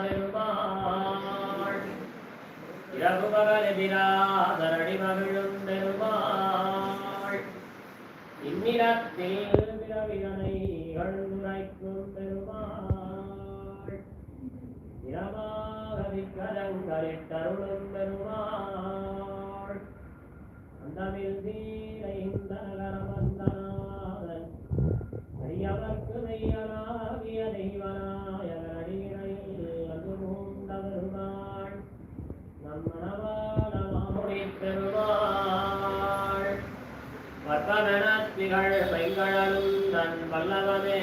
பெருமாள் இரவு பகல் எதிராதரடி மகிழும் பெருமாள் இந்நிலத்தில் பிறவிதனை கண்டுரைக்கும் பெருமாள் இரமாக விக்கரங்களிட்டருளும் பெருமாள் அந்தமில் தீரை இந்த நகரமந்தநாதன் மெய்யவர்க்கு மெய்யனாகிய தெய்வநாயகன் அடியினையில் அது மூண்ட பெருமாள் நம் மனவாள மாமுடி பெருமாள் வர்க்கமெனத் திகழ் பைங்கழலும் தன் வல்லவமே